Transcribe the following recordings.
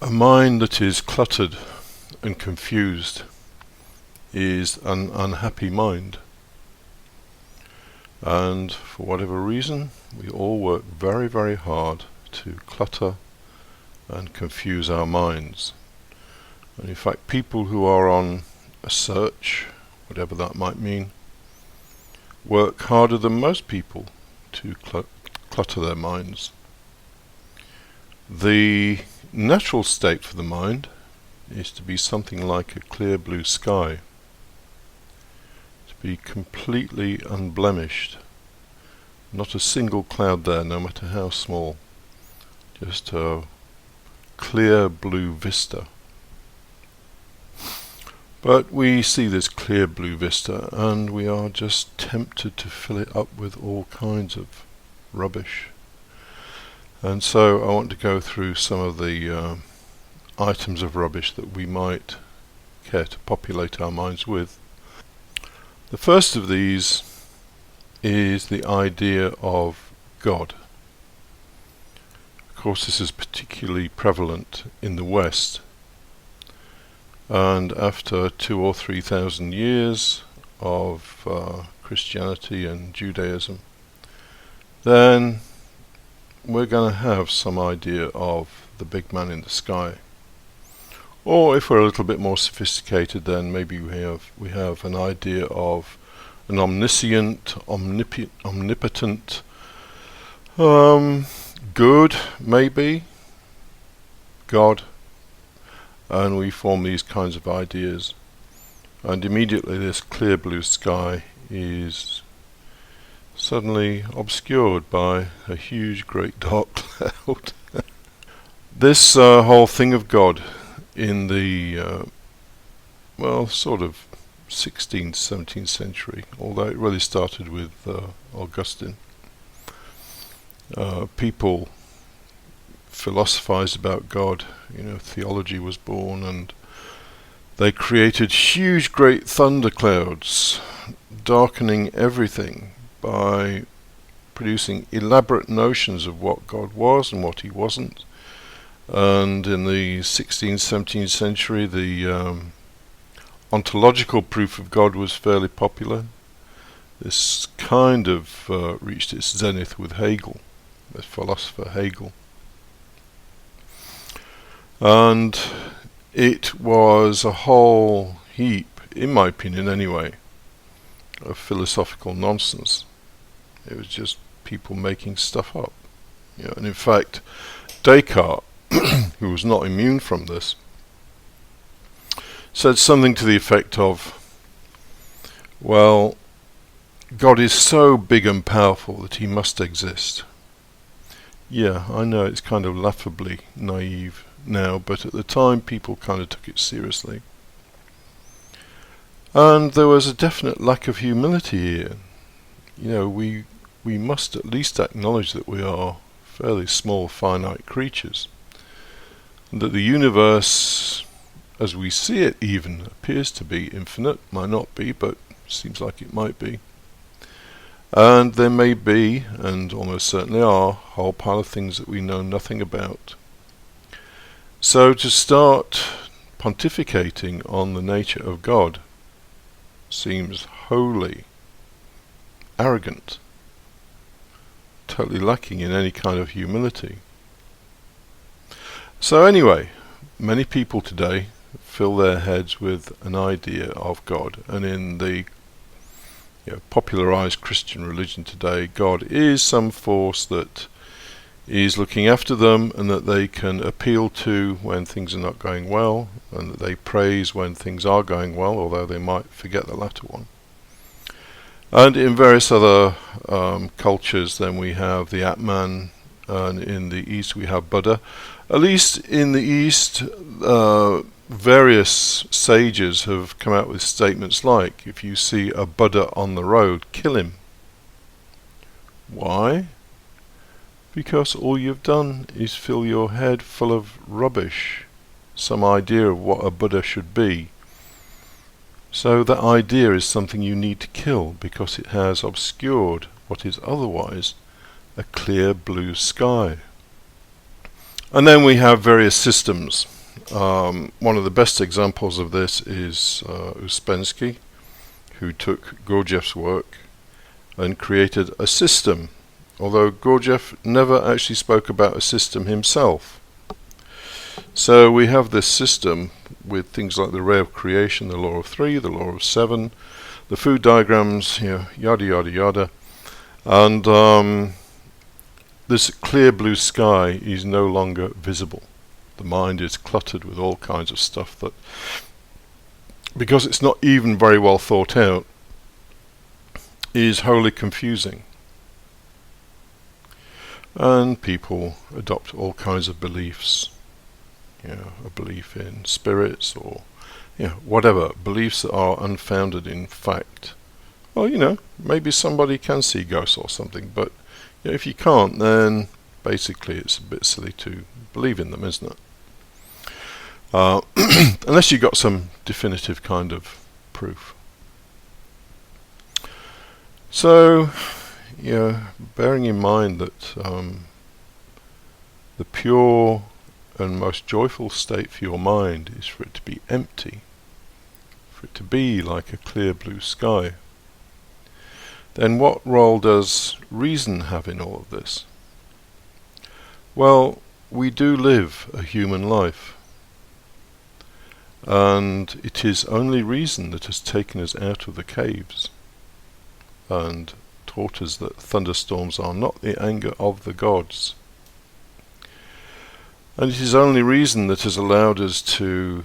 A mind that is cluttered and confused is an unhappy mind. And for whatever reason, we all work very, very hard to clutter and confuse our minds. And in fact, people who are on a search, whatever that might mean, work harder than most people to clutter their minds. The natural state for the mind is to be something like a clear blue sky, to be completely unblemished, not a single cloud there, no matter how small, just a clear blue vista. But we see this clear blue vista and we are just tempted to fill it up with all kinds of rubbish. And so I want to go through some of the items of rubbish that we might care to populate our minds with. The first of these is the idea of God. Of course, this is particularly prevalent in the West. And after 2,000 or 3,000 years of Christianity and Judaism, then we're going to have some idea of the big man in the sky. Or if we're a little bit more sophisticated, then maybe we have an idea of an omniscient, omnipotent, good, maybe, God. And we form these kinds of ideas. And immediately this clear blue sky is suddenly obscured by a huge, great dark cloud. This whole thing of God in the, sort of 16th, 17th century, although it really started with Augustine. People philosophized about God, theology was born, and they created huge, great thunderclouds, darkening everything by producing elaborate notions of what God was and what he wasn't. And in the 16th, 17th century, the ontological proof of God was fairly popular. This kind of reached its zenith with Hegel, the philosopher Hegel. And it was a whole heap, in my opinion anyway, of philosophical nonsense. It was just people making stuff up. And in fact, Descartes, who was not immune from this, said something to the effect of, well, God is so big and powerful that he must exist. Yeah, I know it's kind of laughably naive now, but at the time people kind of took it seriously. And there was a definite lack of humility here. We must at least acknowledge that we are fairly small, finite creatures, and that the universe, as we see it even, appears to be infinite. Might not be, but seems like it might be. And there may be, and almost certainly are, a whole pile of things that we know nothing about. So to start pontificating on the nature of God seems wholly arrogant, totally lacking in any kind of humility. So anyway, many people today fill their heads with an idea of God, and in the popularized Christian religion today, God is some force that is looking after them and that they can appeal to when things are not going well, and that they praise when things are going well, although they might forget the latter one. And in various other cultures, then we have the Atman, and in the East we have Buddha. At least in the East, various sages have come out with statements like, if you see a Buddha on the road, kill him. Why? Because all you've done is fill your head full of rubbish, some idea of what a Buddha should be. So that idea is something you need to kill because it has obscured what is otherwise a clear blue sky. And then we have various systems One of the best examples of this is Uspensky, who took Gurdjieff's work and created a system, although Gurdjieff never actually spoke about a system himself. So we have this system with things like the ray of creation, the law of three, the law of seven, the food diagrams, yada yada yada, and this clear blue sky is no longer visible. The mind is cluttered with all kinds of stuff that, because it's not even very well thought out, is wholly confusing. And people adopt all kinds of beliefs, a belief in spirits or whatever, beliefs that are unfounded in fact. Well, maybe somebody can see ghosts or something, but if you can't, then basically it's a bit silly to believe in them, isn't it? Unless you got some definitive kind of proof. So, bearing in mind that the pure and most joyful state for your mind is for it to be empty, for it to be like a clear blue sky, then what role does reason have in all of this? Well, we do live a human life, and it is only reason that has taken us out of the caves and taught us that thunderstorms are not the anger of the gods. And it is only reason that has allowed us to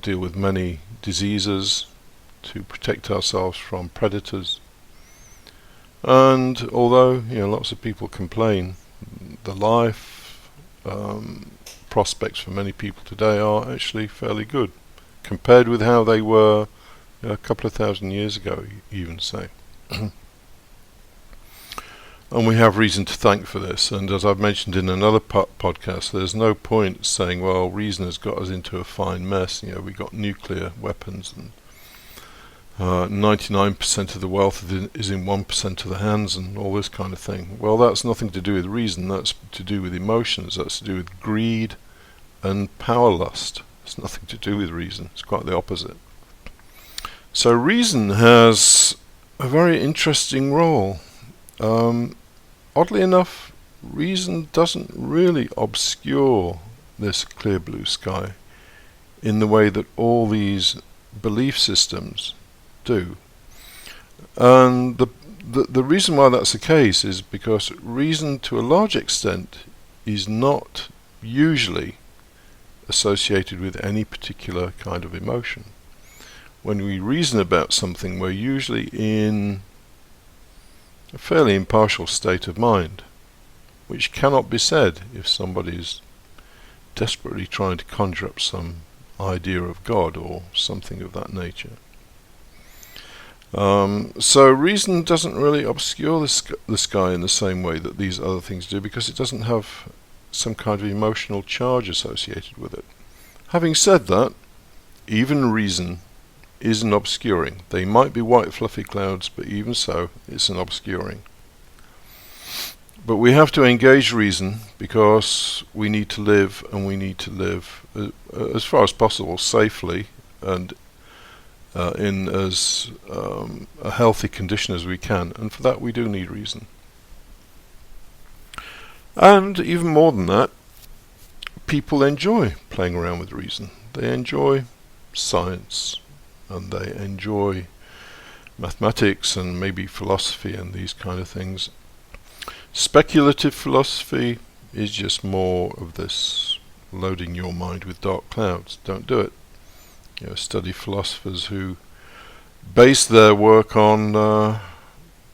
deal with many diseases, to protect ourselves from predators. And although lots of people complain, the life prospects for many people today are actually fairly good, compared with how they were a couple of thousand years ago, even say. And we have reason to thank for this, and as I've mentioned in another podcast, there's no point saying, well, reason has got us into a fine mess. We got nuclear weapons, and 99% of the wealth is in 1% of the hands, and all this kind of thing. Well, that's nothing to do with reason, that's to do with emotions, that's to do with greed and power lust. It's nothing to do with reason, it's quite the opposite. So reason has a very interesting role. Oddly enough, reason doesn't really obscure this clear blue sky in the way that all these belief systems do. And the reason why that's the case is because reason, to a large extent, is not usually associated with any particular kind of emotion. When we reason about something, we're usually in a fairly impartial state of mind, which cannot be said if somebody's desperately trying to conjure up some idea of God or something of that nature. So reason doesn't really obscure the sky in the same way that these other things do, because it doesn't have some kind of emotional charge associated with it. Having said that, even reason is an obscuring. They might be white fluffy clouds, but even so, it's an obscuring. But we have to engage reason because we need to live, and we need to live as far as possible safely and in as a healthy condition as we can, and for that we do need reason. And even more than that, people enjoy playing around with reason. They enjoy science, and they enjoy mathematics and maybe philosophy and these kind of things. Speculative philosophy is just more of this loading your mind with dark clouds. Don't do it. Study philosophers who base their work on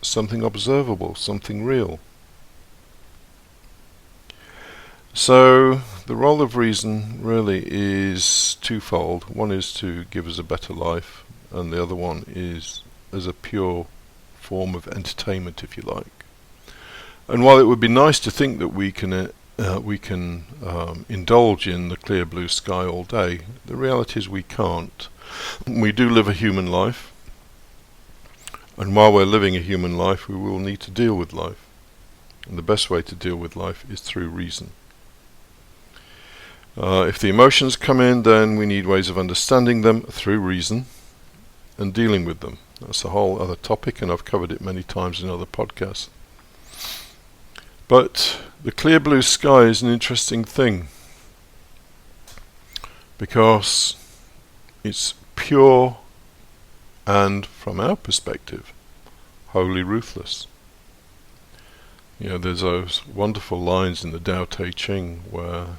something observable, something real. So the role of reason really is twofold. One is to give us a better life, and the other one is as a pure form of entertainment, if you like. And while it would be nice to think that we can indulge in the clear blue sky all day, the reality is we can't. We do live a human life, and while we're living a human life, we will need to deal with life. And the best way to deal with life is through reason. If the emotions come in, then we need ways of understanding them through reason and dealing with them. That's a whole other topic, and I've covered it many times in other podcasts. But the clear blue sky is an interesting thing because it's pure and, from our perspective, wholly ruthless. There's those wonderful lines in the Tao Te Ching where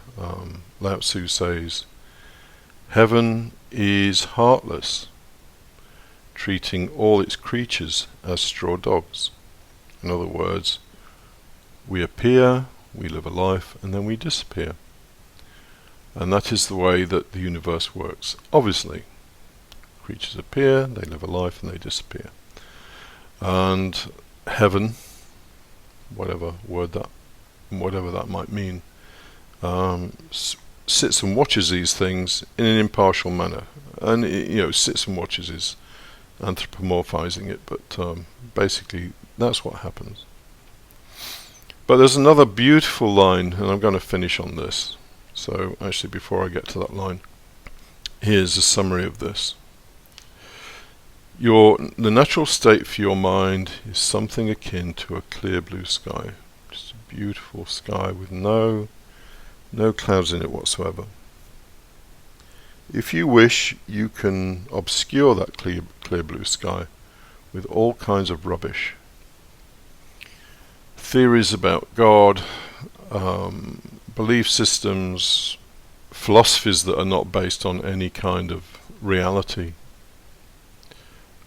Lao Tzu says, "Heaven is heartless, treating all its creatures as straw dogs." In other words, we appear, we live a life, and then we disappear. And that is the way that the universe works. Obviously, creatures appear, they live a life, and they disappear. And heaven, whatever that might mean, sits and watches these things in an impartial manner. And sits and watches is anthropomorphizing it, but basically that's what happens. But there's another beautiful line, and I'm going to finish on this. So actually, before I get to that line, here's a summary of this. The natural state for your mind is something akin to a clear blue sky. Just a beautiful sky with no clouds in it whatsoever. If you wish, you can obscure that clear blue sky with all kinds of rubbish. Theories about God, belief systems, philosophies that are not based on any kind of reality.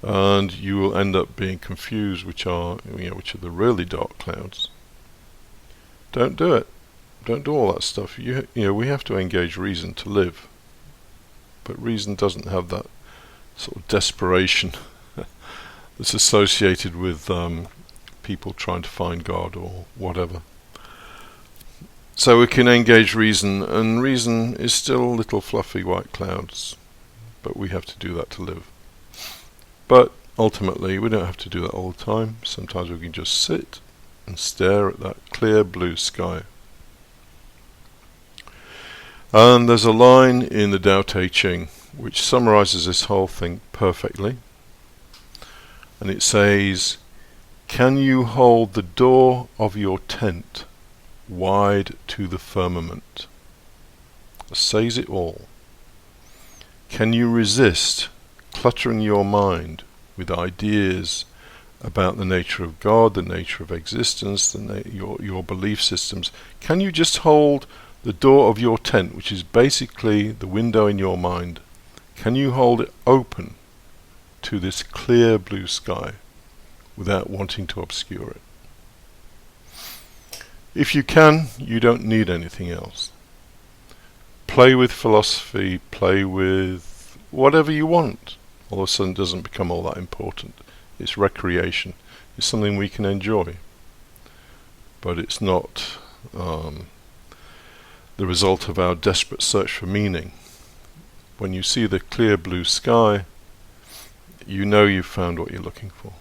And you will end up being confused, which are the really dark clouds. Don't do it. Don't do all that stuff. We have to engage reason to live. But reason doesn't have that sort of desperation that's associated with people trying to find God or whatever. So we can engage reason, and reason is still little fluffy white clouds, but we have to do that to live. But ultimately, we don't have to do that all the time. Sometimes we can just sit and stare at that clear blue sky. And there's a line in the Tao Te Ching which summarizes this whole thing perfectly. And it says, "Can you hold the door of your tent wide to the firmament?" That says it all. Can you resist cluttering your mind with ideas about the nature of God, the nature of existence, your belief systems? Can you just hold the door of your tent, which is basically the window in your mind? Can you hold it open to this clear blue sky without wanting to obscure it? If you can, you don't need anything else. Play with philosophy, play with whatever you want. All of a sudden it doesn't become all that important. It's recreation. It's something we can enjoy. But it's not the result of our desperate search for meaning. When you see the clear blue sky, you know you've found what you're looking for.